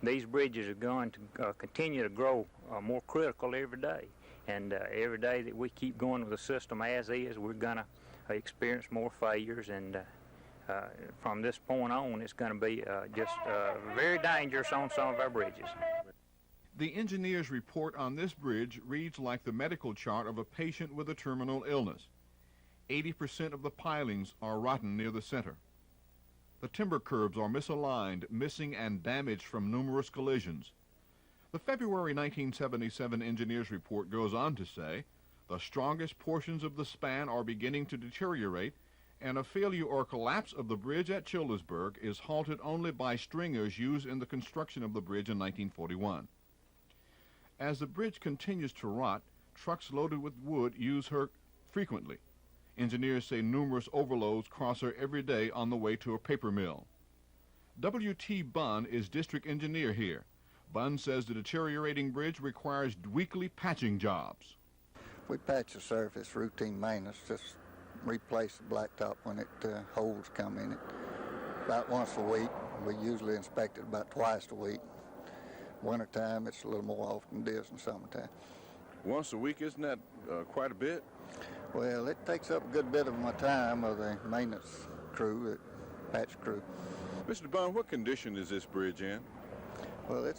these bridges are going to continue to grow more critical every day. And every day that we keep going with the system as is, we're going to experience more failures. And from this point on, it's going to be just very dangerous on some of our bridges. The engineer's report on this bridge reads like the medical chart of a patient with a terminal illness. 80% of the pilings are rotten near the center. The timber curbs are misaligned, missing, and damaged from numerous collisions. The February 1977 engineer's report goes on to say, the strongest portions of the span are beginning to deteriorate, and a failure or collapse of the bridge at Childersburg is halted only by stringers used in the construction of the bridge in 1941. As the bridge continues to rot, trucks loaded with wood use her frequently. Engineers say numerous overloads cross her every day on the way to a paper mill. W.T. Bunn is district engineer here. Bunn says the deteriorating bridge requires weekly patching jobs. We patch the surface, routine maintenance, just replace the blacktop when holes come in it. About once a week. We usually inspect it about twice a week. Wintertime, it's a little more often than it is in summertime. Once a week, isn't that quite a bit? Well, it takes up a good bit of my time of the maintenance crew, the patch crew. Mr. Bunn, what condition is this bridge in? Well,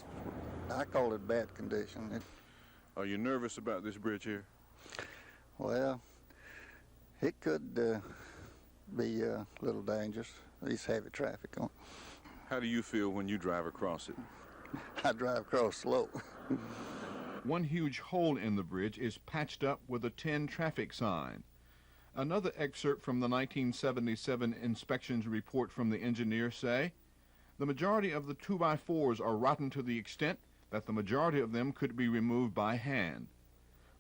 I call it bad condition. Are you nervous about this bridge here? Well, it could be a little dangerous. There's heavy traffic on. How do you feel when you drive across it? I drive across slow. One huge hole in the bridge is patched up with a 10 traffic sign. Another excerpt from the 1977 inspections report from the engineer say, the majority of the 2x4s are rotten to the extent that the majority of them could be removed by hand.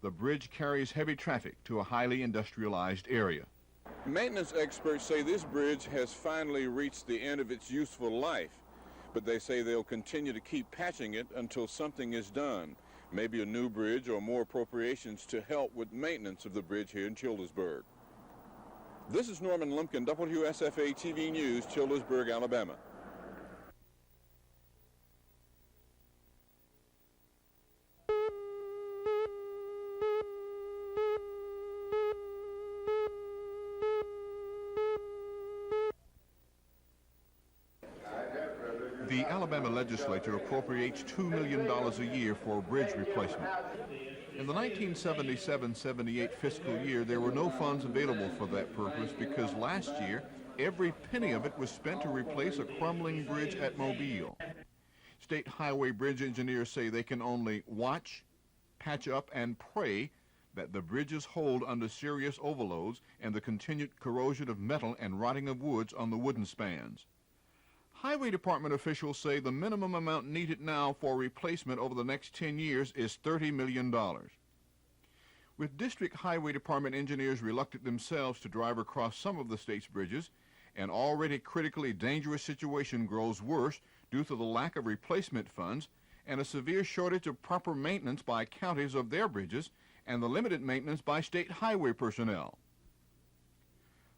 The bridge carries heavy traffic to a highly industrialized area. Maintenance experts say this bridge has finally reached the end of its useful life, but they say they'll continue to keep patching it until something is done, maybe a new bridge or more appropriations to help with maintenance of the bridge here in Childersburg. This is Norman Lumpkin, WSFA TV News, Childersburg, Alabama. The Alabama legislature appropriates $2 million a year for bridge replacement. In the 1977-78 fiscal year, there were no funds available for that purpose because last year, every penny of it was spent to replace a crumbling bridge at Mobile. State highway bridge engineers say they can only watch, patch up, and pray that the bridges hold under serious overloads and the continued corrosion of metal and rotting of woods on the wooden spans. Highway Department officials say the minimum amount needed now for replacement over the next 10 years is $30 million. With District Highway Department engineers reluctant themselves to drive across some of the state's bridges, an already critically dangerous situation grows worse due to the lack of replacement funds and a severe shortage of proper maintenance by counties of their bridges and the limited maintenance by state highway personnel.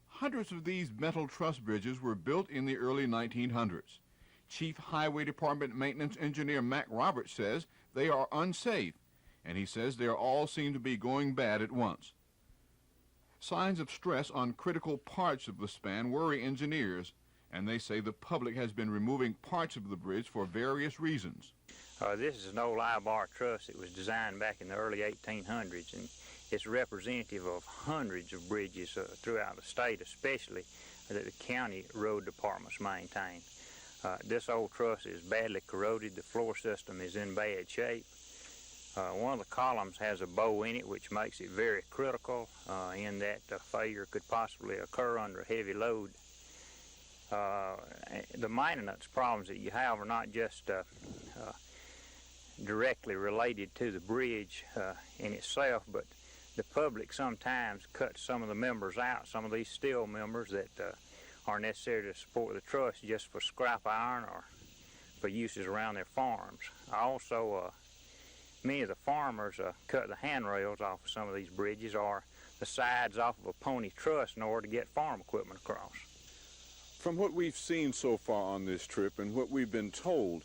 Hundreds of these metal truss bridges were built in the early 1900s. Chief Highway Department Maintenance Engineer Mac Roberts says they are unsafe, and he says they all seem to be going bad at once. Signs of stress on critical parts of the span worry engineers, and they say the public has been removing parts of the bridge for various reasons. This is an old I-bar truss that was designed back in the early 1800s, and it's representative of hundreds of bridges throughout the state, especially that the county road departments maintain. This old truss is badly corroded. The floor system is in bad shape. One of the columns has a bow in it, which makes it very critical in that failure could possibly occur under a heavy load. The maintenance problems that you have are not just directly related to the bridge in itself, but the public sometimes cuts some of the members out, some of these steel members that are necessary to support the truss just for scrap iron or for uses around their farms. Also, many of the farmers cut the handrails off of some of these bridges or the sides off of a pony truss in order to get farm equipment across. From what we've seen so far on this trip and what we've been told,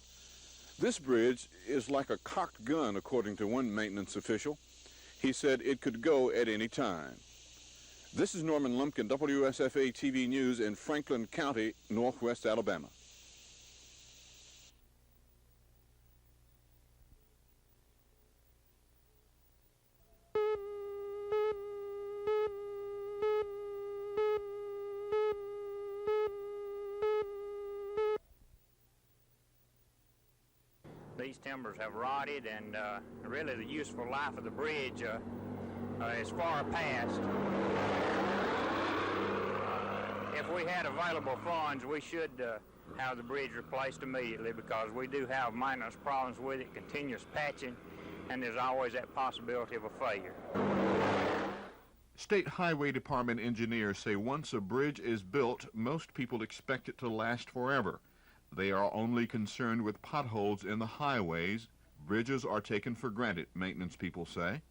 This bridge is like a cocked gun, according to one maintenance official. He said it could go at any time. This is Norman Lumpkin, WSFA TV News in Franklin County, Northwest Alabama. These timbers have rotted, and really the useful life of the bridge is far past. If we had available funds, we should have the bridge replaced immediately, because we do have maintenance problems with it, continuous patching, and there's always that possibility of a failure. State Highway Department engineers say once a bridge is built, most people expect it to last forever. They are only concerned with potholes in the highways. Bridges are taken for granted, maintenance people say.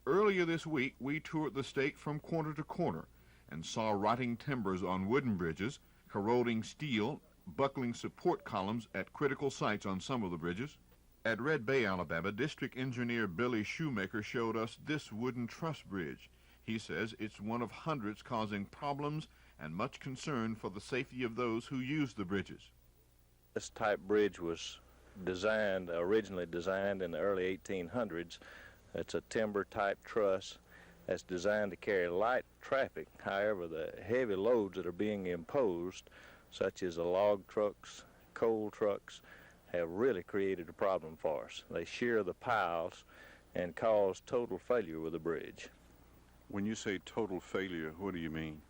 Earlier this week, we toured the state from corner to corner and saw rotting timbers on wooden bridges, corroding steel, buckling support columns at critical sites on some of the bridges. At Red Bay, Alabama, District Engineer Billy Shoemaker showed us this wooden truss bridge. He says it's one of hundreds causing problems and much concern for the safety of those who use the bridges. This type bridge was originally designed in the early 1800s. It's a timber type truss that's designed to carry light traffic. However, the heavy loads that are being imposed, such as the log trucks, coal trucks, have really created a problem for us. They shear the piles and cause total failure with the bridge. When you say total failure, what do you mean?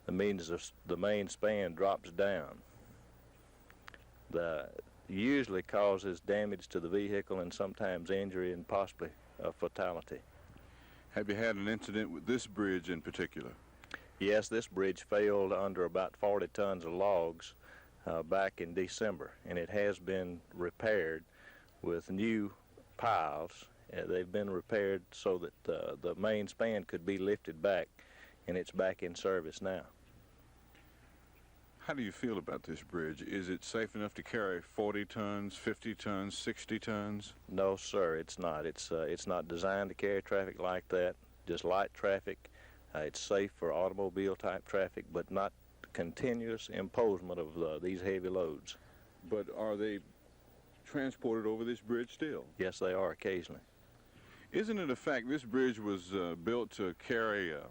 That means the main span drops down. That usually causes damage to the vehicle and sometimes injury and possibly a fatality. Have you had an incident with this bridge in particular? Yes, this bridge failed under about 40 tons of logs back in December, and it has been repaired with new piles. They've been repaired so that the main span could be lifted back, and it's back in service now. How do you feel about this bridge? Is it safe enough to carry 40 tons, 50 tons, 60 tons? No, sir, it's not. It's not designed to carry traffic like that, just light traffic. It's safe for automobile-type traffic, but not continuous imposement of these heavy loads. But are they transported over this bridge still? Yes, they are occasionally. Isn't it a fact this bridge was built to carry a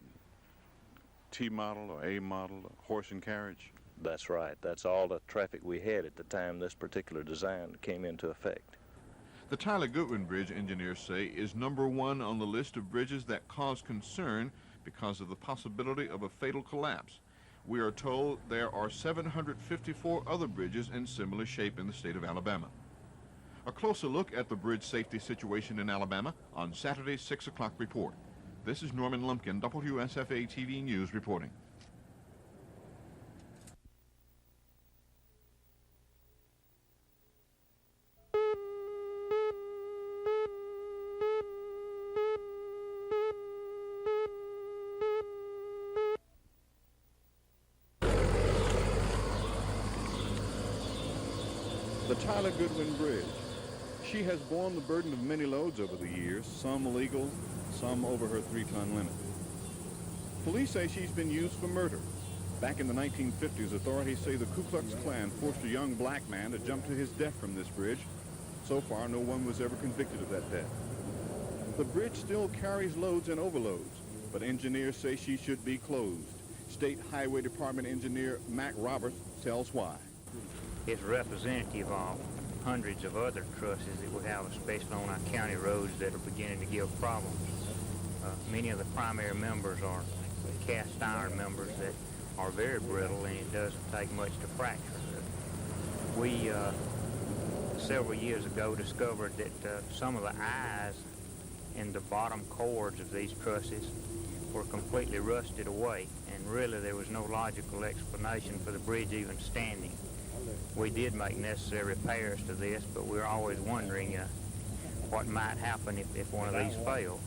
T-model or A-model, horse and carriage? That's right. That's all the traffic we had at the time this particular design came into effect. The Tyler Goodwin Bridge, engineers say, is #1 on the list of bridges that cause concern because of the possibility of a fatal collapse. We are told there are 754 other bridges in similar shape in the state of Alabama. A closer look at the bridge safety situation in Alabama on Saturday's 6 o'clock report. This is Norman Lumpkin, WSFA TV News reporting. The Tyler Goodwin Bridge. She has borne the burden of many loads over the years, some illegal, some over her 3-ton limit. Police say she's been used for murder. Back in the 1950s, authorities say the Ku Klux Klan forced a young black man to jump to his death from this bridge. So far, no one was ever convicted of that death. The bridge still carries loads and overloads, but engineers say she should be closed. State Highway Department engineer Mac Roberts tells why. It's representative of hundreds of other trusses that we have, especially on our county roads, that are beginning to give problems. Many of the primary members are cast iron members that are very brittle, and it doesn't take much to fracture. We, several years ago, discovered that some of the eyes in the bottom cords of these trusses were completely rusted away, and really there was no logical explanation for the bridge even standing. We did make necessary repairs to this, but we're always wondering what might happen if one of these failed.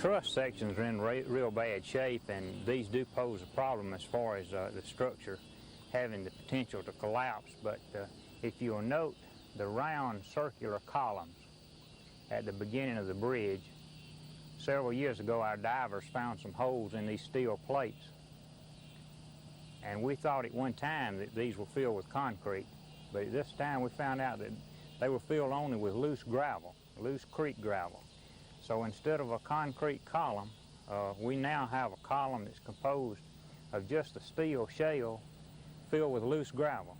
Truss sections are in real bad shape, and these do pose a problem as far as the structure having the potential to collapse. But if you'll note the round circular columns at the beginning of the bridge. Several years ago, our divers found some holes in these steel plates. And we thought at one time that these were filled with concrete, but at this time we found out that they were filled only with loose gravel, loose creek gravel. So instead of a concrete column, we now have a column that's composed of just a steel shell filled with loose gravel.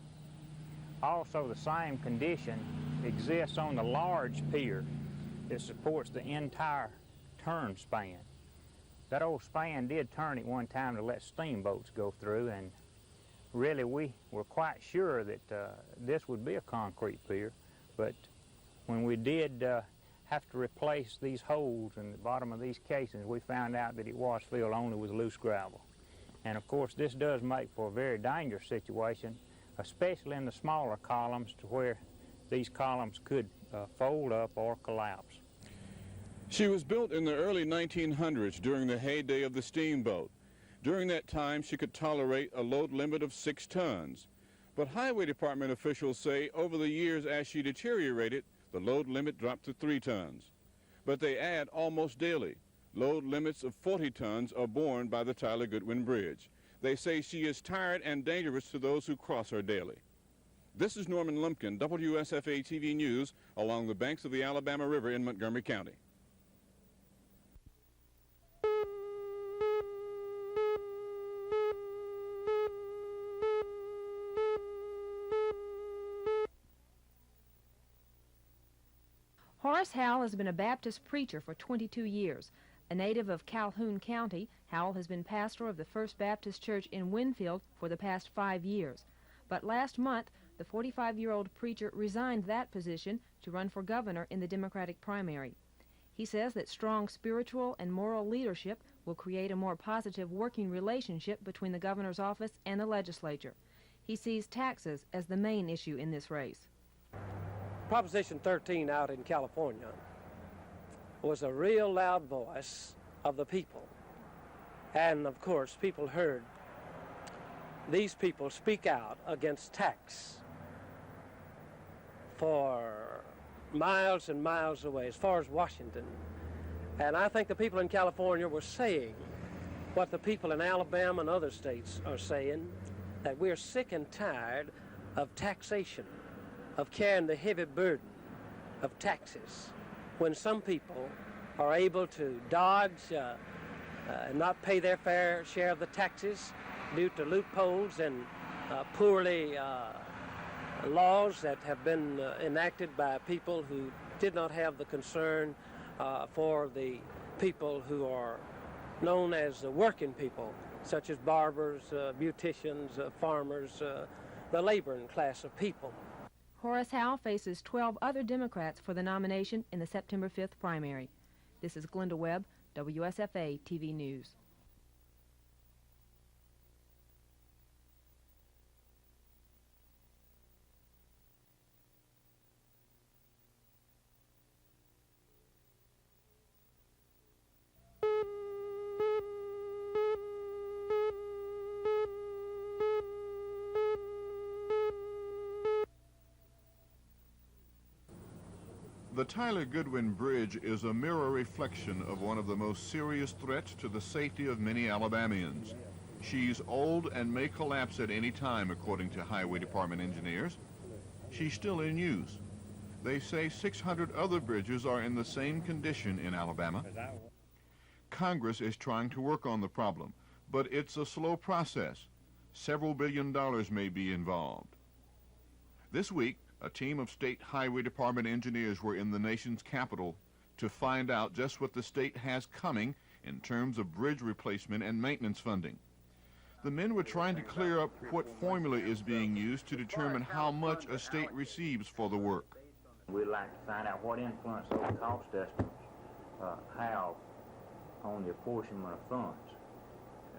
Also, the same condition exists on the large pier that supports the entire turn span. That old span did turn at one time to let steamboats go through, and really we were quite sure that this would be a concrete pier, but when we did have to replace these holes in the bottom of these casings, we found out that it was filled only with loose gravel. And of course this does make for a very dangerous situation, especially in the smaller columns, to where these columns could fold up or collapse. She was built in the early 1900s during the heyday of the steamboat. During that time, she could tolerate a load limit of 6 tons. But Highway Department officials say over the years as she deteriorated, the load limit dropped to 3 tons. But they add almost daily. Load limits of 40 tons are borne by the Tyler Goodwin Bridge. They say she is tired and dangerous to those who cross her daily. This is Norman Lumpkin, WSFA TV News, along the banks of the Alabama River in Montgomery County. Horace Howell has been a Baptist preacher for 22 years. A native of Calhoun County, Howell has been pastor of the First Baptist Church in Winfield for the past 5 years. But last month, the 45-year-old preacher resigned that position to run for governor in the Democratic primary. He says that strong spiritual and moral leadership will create a more positive working relationship between the governor's office and the legislature. He sees taxes as the main issue in this race. Proposition 13 out in California was a real loud voice of the people. And of course, people heard these people speak out against tax for miles and miles away, as far as Washington. And I think the people in California were saying what the people in Alabama and other states are saying, that we're sick and tired of taxation, of carrying the heavy burden of taxes, when some people are able to dodge and not pay their fair share of the taxes due to loopholes and poorly laws that have been enacted by people who did not have the concern for the people who are known as the working people, such as barbers, beauticians, farmers, the laboring class of people. Horace Howell faces 12 other Democrats for the nomination in the September 5th primary. This is Glenda Webb, WSFA TV News. The Tyler Goodwin Bridge is a mirror reflection of one of the most serious threats to the safety of many Alabamians. She's old and may collapse at any time, according to Highway Department engineers. She's still in use. They say 600 other bridges are in the same condition in Alabama. Congress is trying to work on the problem, but it's a slow process. Several $billion may be involved. This week, a team of state highway department engineers were in the nation's capital to find out just what the state has coming in terms of bridge replacement and maintenance funding. The men were trying to clear up what formula is being used to determine how much a state receives for the work. We'd like to find out what influence those cost estimates have on the apportionment of funds.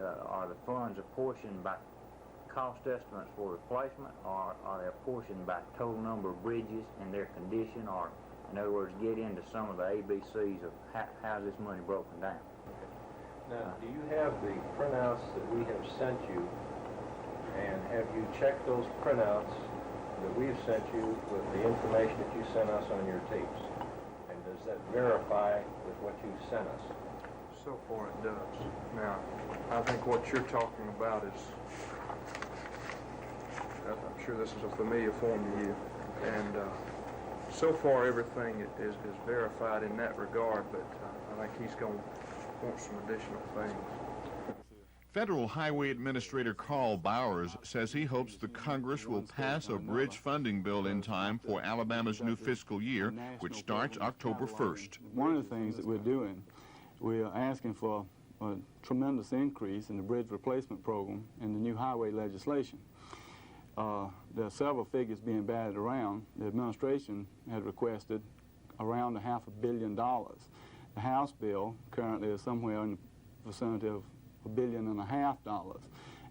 Are the funds apportioned by cost estimates for replacement, or are they apportioned by total number of bridges and their condition, or in other words, get into some of the ABCs of how's this money broken down? Now, do you have the printouts that we have sent you, and have you checked those printouts that we've sent you with the information that you sent us on your tapes? And does that verify with what you sent us? So far it does. Now, I think what you're talking about is, I'm sure this is a familiar form to you, and so far everything is verified in that regard, but I think he's going to want some additional things. Federal Highway Administrator Carl Bowers says he hopes the Congress will pass a bridge funding bill in time for Alabama's new fiscal year, which starts October 1st. One of the things that we're doing, we are asking for a tremendous increase in the bridge replacement program and the new highway legislation. There are several figures being batted around. The administration had requested around $500 million. The House bill currently is somewhere in the vicinity of $1.5 billion,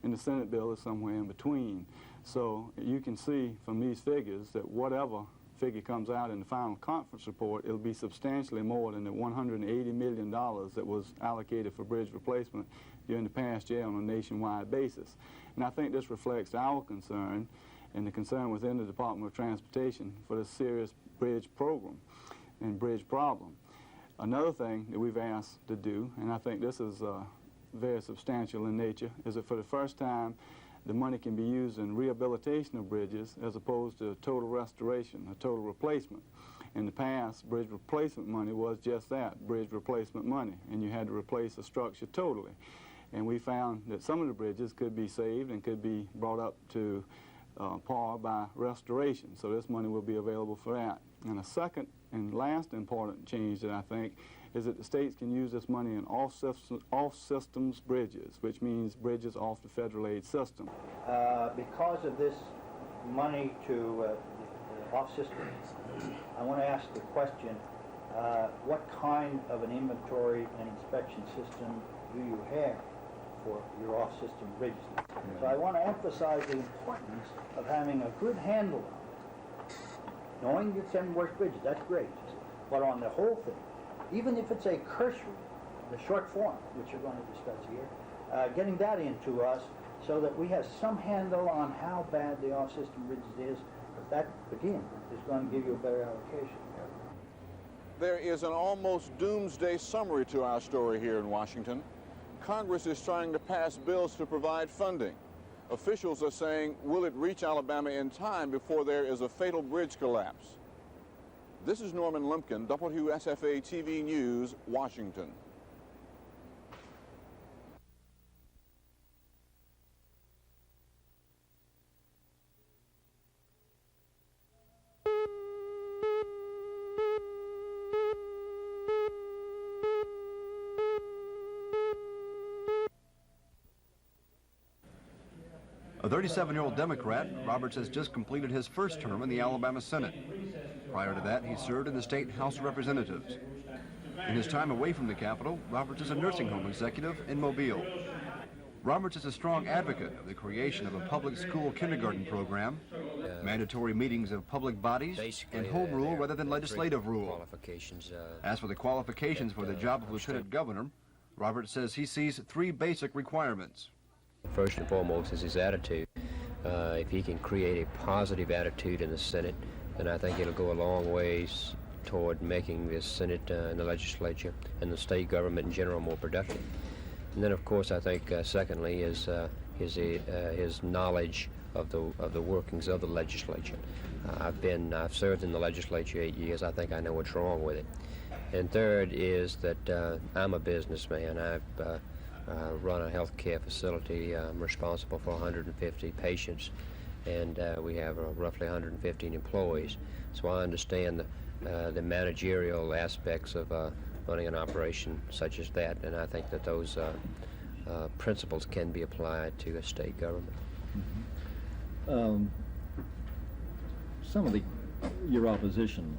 and the Senate bill is somewhere in between. So you can see from these figures that whatever figure comes out in the final conference report, it'll be substantially more than the $180 million that was allocated for bridge replacement during the past year on a nationwide basis. And I think this reflects our concern and the concern within the Department of Transportation for this serious bridge program and bridge problem. Another thing that we've asked to do, and I think this is very substantial in nature, is that for the first time the money can be used in rehabilitation of bridges as opposed to total restoration, a total replacement. In the past, bridge replacement money was just that, bridge replacement money, and you had to replace a structure totally. And we found that some of the bridges could be saved and could be brought up to par by restoration, so this money will be available for that. And a second and last important change that I think is that the states can use this money in off-systems bridges, which means bridges off the federal aid system. Because of this money to off-systems, I want to ask the question, what kind of an inventory and inspection system do you have for your off-system bridges? So I want to emphasize the importance of having a good handle on it. Knowing it's some worse bridges, that's great. But on the whole thing, even if it's a cursory, the short form, which you're going to discuss here, getting that into us so that we have some handle on how bad the off-system bridges is, but that, again, is going to give you a better allocation. There is an almost doomsday summary to our story here in Washington. Congress is trying to pass bills to provide funding. Officials are saying, will it reach Alabama in time before there is a fatal bridge collapse? This is Norman Lumpkin, WSFA TV News, Washington. A 37-year-old Democrat, Roberts has just completed his first term in the Alabama Senate. Prior to that, he served in the state House of Representatives. In his time away from the Capitol, Roberts is a nursing home executive in Mobile. Roberts is a strong advocate of the creation of a public school kindergarten program, mandatory meetings of public bodies, and home rule rather than legislative rule. As for the qualifications for the job of lieutenant governor, Roberts says he sees three basic requirements. First and foremost is his attitude. If he can create a positive attitude in the Senate, then I think it'll go a long ways toward making the Senate and the legislature and the state government in general more productive. And then, of course, I think secondly is his knowledge of the workings of the legislature. I've served in the legislature 8 years. I think I know what's wrong with it. And third is that I'm a businessman. I've run a health care facility. I'm responsible for 150 patients, and we have roughly 115 employees. So I understand the managerial aspects of running an operation such as that, and I think that those principles can be applied to a state government. Some of your opposition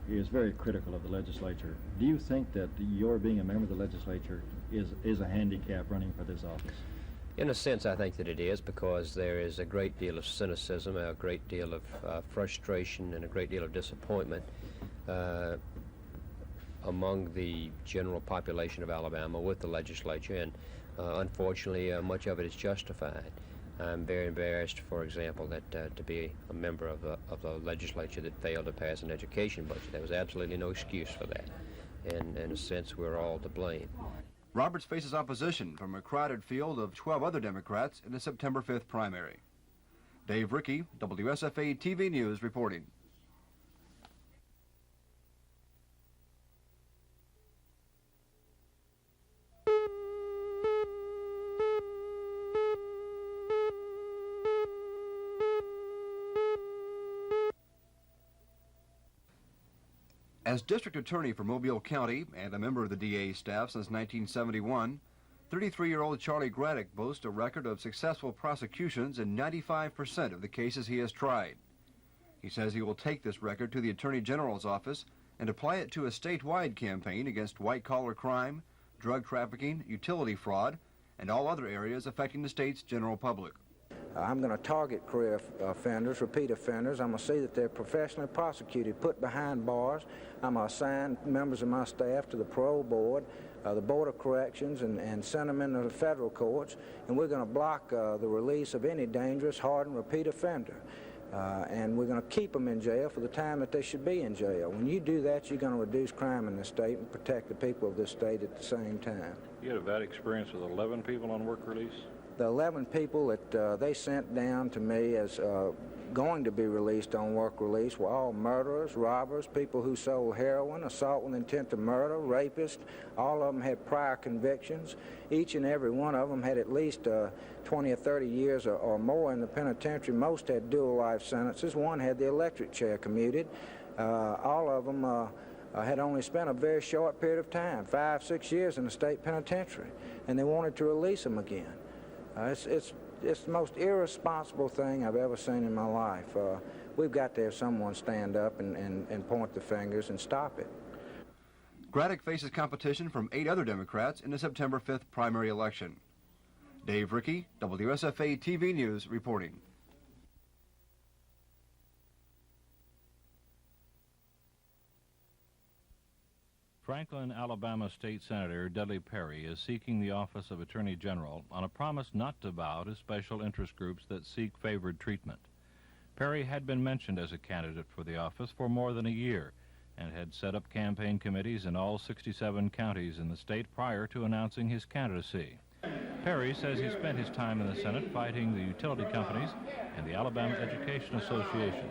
is very critical of the legislature. Do you think that your being a member of the legislature is a handicap running for this office? In a sense, I think that it is, because there is a great deal of cynicism, a great deal of frustration, and a great deal of disappointment among the general population of Alabama with the legislature, and unfortunately, much of it is justified. I'm very embarrassed, for example, that to be a member of the legislature that failed to pass an education budget. There was absolutely no excuse for that. And in a sense, we're all to blame. Roberts faces opposition from a crowded field of 12 other Democrats in the September 5th primary. Dave Rickey, WSFA TV News reporting. As district attorney for Mobile County and a member of the DA staff since 1971, 33-year-old Charlie Graddick boasts a record of successful prosecutions in 95% of the cases he has tried. He says he will take this record to the Attorney General's office and apply it to a statewide campaign against white-collar crime, drug trafficking, utility fraud, and all other areas affecting the state's general public. I'm going to target career offenders, repeat offenders. I'm going to see that they're professionally prosecuted, put behind bars. I'm going to assign members of my staff to the parole board, the Board of Corrections, and send them into the federal courts. And we're going to block the release of any dangerous, hardened, repeat offender. And we're going to keep them in jail for the time that they should be in jail. When you do that, you're going to reduce crime in the state and protect the people of this state at the same time. You had a bad experience with 11 people on work release? The 11 people that they sent down to me as going to be released on work release were all murderers, robbers, people who sold heroin, assault with intent to murder, rapists. All of them had prior convictions. Each and every one of them had at least 20 or 30 years or more in the penitentiary. Most had dual life sentences. One had the electric chair commuted. All of them had only spent a very short period of time, 5, 6 years in the state penitentiary, and they wanted to release them again. It's the most irresponsible thing I've ever seen in my life. We've got to have someone stand up and point the fingers and stop it. Graddick faces competition from 8 other Democrats in the September 5th primary election. Dave Rickey, WSFA TV News reporting. Franklin, Alabama State Senator Dudley Perry is seeking the office of Attorney General on a promise not to bow to special interest groups that seek favored treatment. Perry had been mentioned as a candidate for the office for more than a year and had set up campaign committees in all 67 counties in the state prior to announcing his candidacy. Perry says he spent his time in the Senate fighting the utility companies and the Alabama Education Association.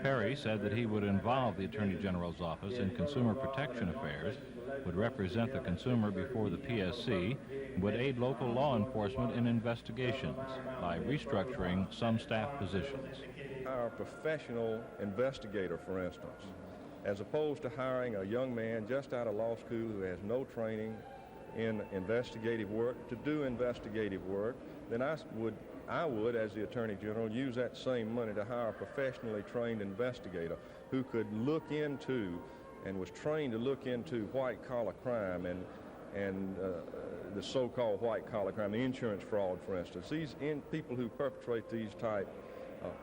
Perry said that he would involve the Attorney General's office in consumer protection affairs, would represent the consumer before the PSC, and would aid local law enforcement in investigations by restructuring some staff positions. Our professional investigator, for instance, as opposed to hiring a young man just out of law school who has no training in investigative work to do investigative work, then I would, as the Attorney General, use that same money to hire a professionally trained investigator who could look into and was trained to look into white-collar crime and the so-called white-collar crime, the insurance fraud, for instance. These people who perpetrate these type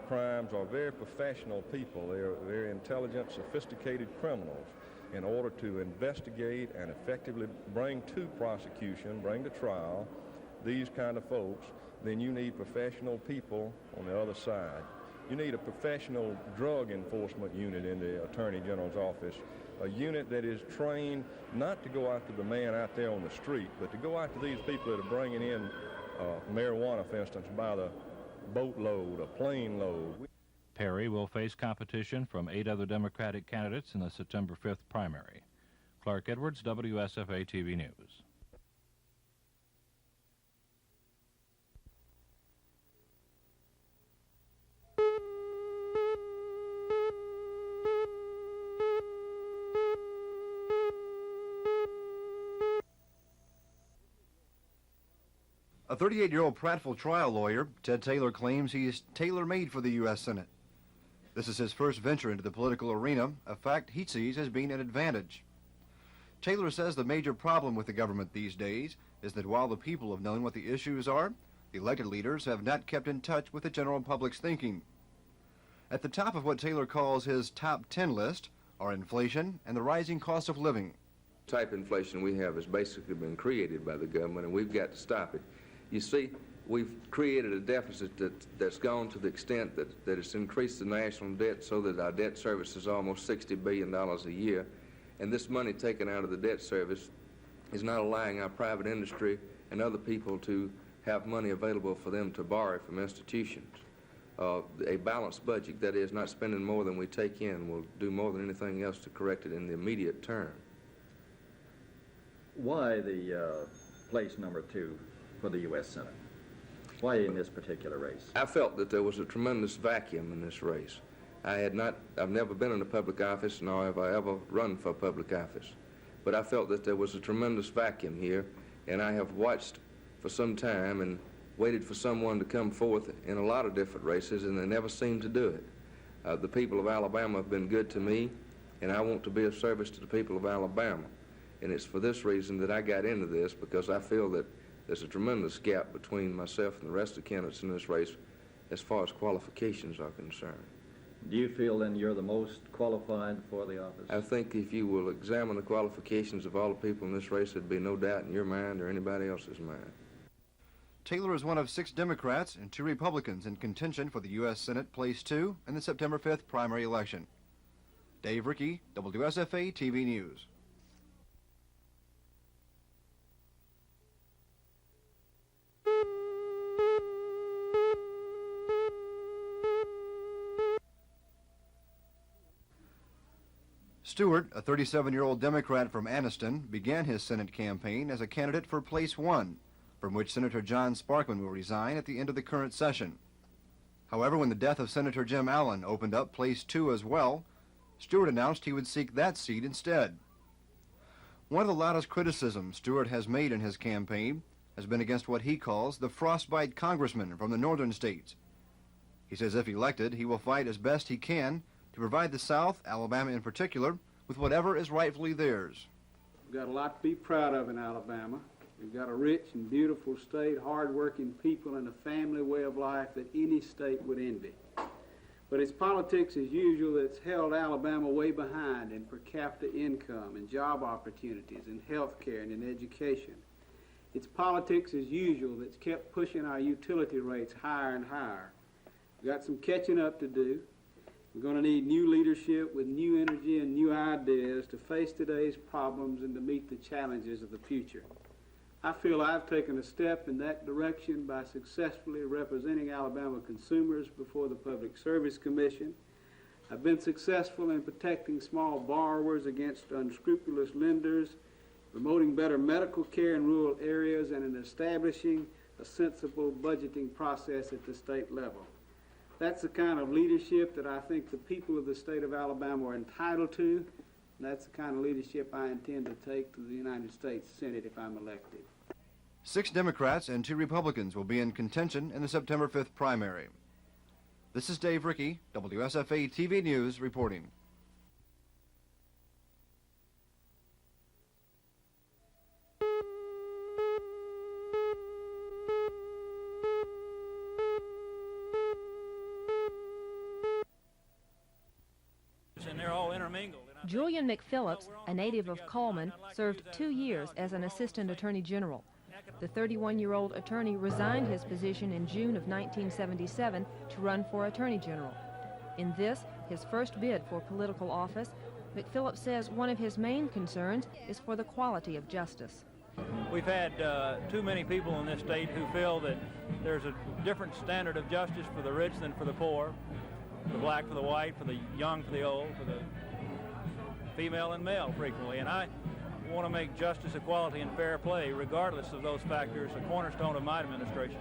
crimes are very professional people. They're very intelligent, sophisticated criminals. In order to investigate and effectively bring to prosecution, bring to trial these kind of folks, then you need professional people on the other side. You need a professional drug enforcement unit in the Attorney General's office, a unit that is trained not to go after the man out there on the street, but to go after these people that are bringing in marijuana, for instance, by the boatload, a plane load. Perry will face competition from 8 other Democratic candidates in the September 5th primary. Clark Edwards, WSFA TV News. A 38-year-old Prattville trial lawyer, Ted Taylor, claims he is tailor-made for the U.S. Senate. This is his first venture into the political arena, a fact he sees as being an advantage. Taylor says the major problem with the government these days is that while the people have known what the issues are, the elected leaders have not kept in touch with the general public's thinking. At the top of what Taylor calls his top 10 list are inflation and the rising cost of living. The type of inflation we have has basically been created by the government, and we've got to stop it. You see, we've created a deficit that's gone to the extent that it's increased the national debt so that our debt service is almost $60 billion a year. And this money taken out of the debt service is not allowing our private industry and other people to have money available for them to borrow from institutions. A balanced budget, that is, not spending more than we take in, will do more than anything else to correct it in the immediate term. Why the place number 2 for the U.S. Senate? Why in this particular race? I felt that there was a tremendous vacuum in this race. I've never been in a public office, nor have I ever run for public office. But I felt that there was a tremendous vacuum here, and I have watched for some time and waited for someone to come forth in a lot of different races, and they never seemed to do it. The people of Alabama have been good to me, and I want to be of service to the people of Alabama. And it's for this reason that I got into this, because I feel that there's a tremendous gap between myself and the rest of the candidates in this race as far as qualifications are concerned. Do you feel then you're the most qualified for the office? I think if you will examine the qualifications of all the people in this race, there'd be no doubt in your mind or anybody else's mind. Taylor is one of 6 Democrats and 2 Republicans in contention for the U.S. Senate Place 2 in the September 5th primary election. Dave Rickey, WSFA TV News. Stewart, a 37-year-old Democrat from Anniston, began his Senate campaign as a candidate for Place 1, from which Senator John Sparkman will resign at the end of the current session. However, when the death of Senator Jim Allen opened up Place 2 as well, Stewart announced he would seek that seat instead. One of the loudest criticisms Stewart has made in his campaign has been against what he calls the frostbite congressmen from the northern states. He says if elected, he will fight as best he can to provide the South, Alabama in particular, with whatever is rightfully theirs. We've got a lot to be proud of in Alabama. We've got a rich and beautiful state, hard-working people, and a family way of life that any state would envy. But its politics, as usual, that's held Alabama way behind in per capita income and job opportunities in health care and in education. It's politics, as usual, that's kept pushing our utility rates higher and higher. We've got some catching up to do. We're going to need new leadership with new energy and new ideas to face today's problems and to meet the challenges of the future. I feel I've taken a step in that direction by successfully representing Alabama consumers before the Public Service Commission. I've been successful in protecting small borrowers against unscrupulous lenders, promoting better medical care in rural areas, and in establishing a sensible budgeting process at the state level. That's the kind of leadership that I think the people of the state of Alabama are entitled to, and that's the kind of leadership I intend to take to the United States Senate if I'm elected. 6 Democrats and 2 Republicans will be in contention in the September 5th primary. This is Dave Rickey, WSFA TV News, reporting. Julian McPhillips, a native of Coleman, served 2 years as an assistant attorney general. The 31-year-old attorney resigned his position in June of 1977 to run for attorney general. In this, his first bid for political office, McPhillips says one of his main concerns is for the quality of justice. We've had too many people in this state who feel that there's a different standard of justice for the rich than for the poor, for the black, for the white, for the young, for the old, for the female and male frequently. And I want to make justice, equality, and fair play, regardless of those factors, a cornerstone of my administration.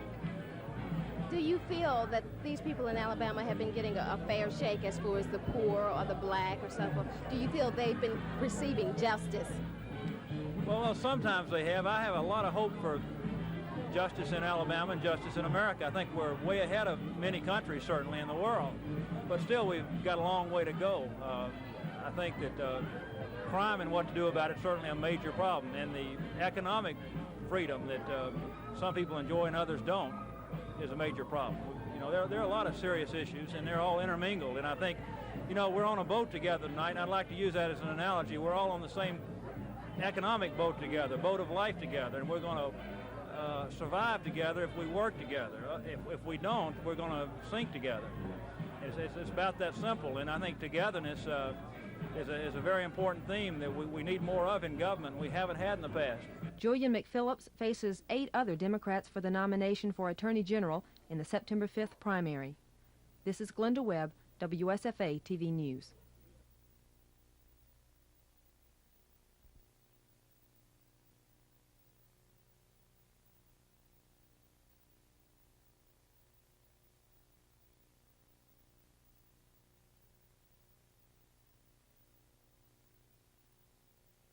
Do you feel that these people in Alabama have been getting a fair shake as far as the poor or the black or so forth? Do you feel they've been receiving justice? Well, sometimes they have. I have a lot of hope for justice in Alabama and justice in America. I think we're way ahead of many countries, certainly, in the world. But still, we've got a long way to go. I think that crime and what to do about it is certainly a major problem. And the economic freedom that some people enjoy and others don't is a major problem. You know, there are a lot of serious issues, and they're all intermingled. And I think, you know, we're on a boat together tonight, and I'd like to use that as an analogy. We're all on the same economic boat together, boat of life together, and we're going to survive together if we work together. If we don't, we're going to sink together. It's about that simple, and I think togetherness is a very important theme that we need more of in government we haven't had in the past. Julian McPhillips faces 8 other Democrats for the nomination for Attorney General in the September 5th primary. This is Glenda Webb, WSFA TV News.